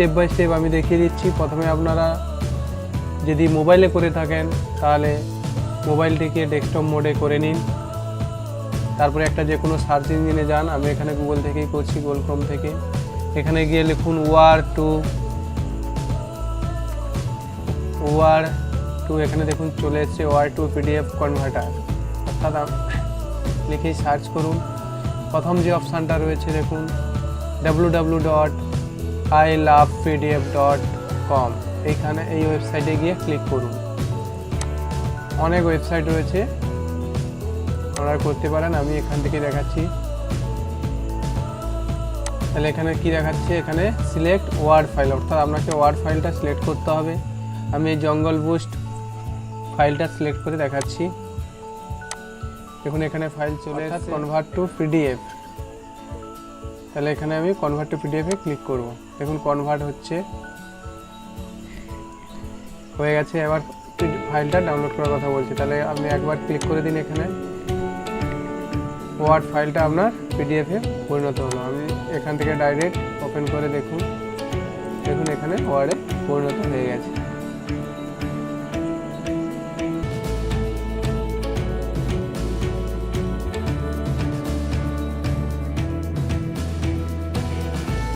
Step by step আমি দেখিয়ে দিচ্ছি। প্রথমে আপনারা যদি মোবাইলে করে থাকেন তাহলে মোবাইলটিকে ডেস্কটপ মোডে করে নিন। তারপরে একটা যে কোনো সার্চ ইঞ্জিনে যান, আমি এখানে গুগল থেকেই করছি, গুগল ক্রোম থেকে। এখানে গিয়ে লিখুন ওয়ার টু, এখানে দেখুন চলে এসছে ওয়ার টু পিডিএফ কনভার্টার, অর্থাৎ লিখেই সার্চ করুন। প্রথম যে অপশানটা রয়েছে দেখুন www.ilovepdf.com, এইখানে এই ওয়েবসাইটে গিয়ে ক্লিক করুন। অনেক ওয়েবসাইট রয়েছে, আপনারা করতে পারেন, আমি এখান থেকে দেখাচ্ছি। তাহলে এখানে কি দেখাচ্ছে, এখানে সিলেক্ট ওয়ার্ড ফাইল, অর্থাৎ আপনাকে ওয়ার্ড ফাইলটা সিলেক্ট করতে হবে। আমি এই জঙ্গল বুস্ট ফাইলটা সিলেক্ট করে দেখাচ্ছি। দেখুন এখানে ফাইল চলে এসেছে, কনভার্ট টু পিডিএফ। তাহলে এখানে আমি কনভার্ট টু পিডিএফে ক্লিক করব। দেখুন কনভার্ট হয়ে গেছে। এবার ফাইলটা ডাউনলোড করার কথা বলছি, তাহলে আপনি একবার ক্লিক করে দিন। এখানে ওয়ার্ড ফাইলটা আপনার পিডিএফে পরিণত হলো। আমি এখান থেকে ডাইরেক্ট ওপেন করে দেখুন এখানে ওয়ার্ডে পরিণত হয়ে গেছে।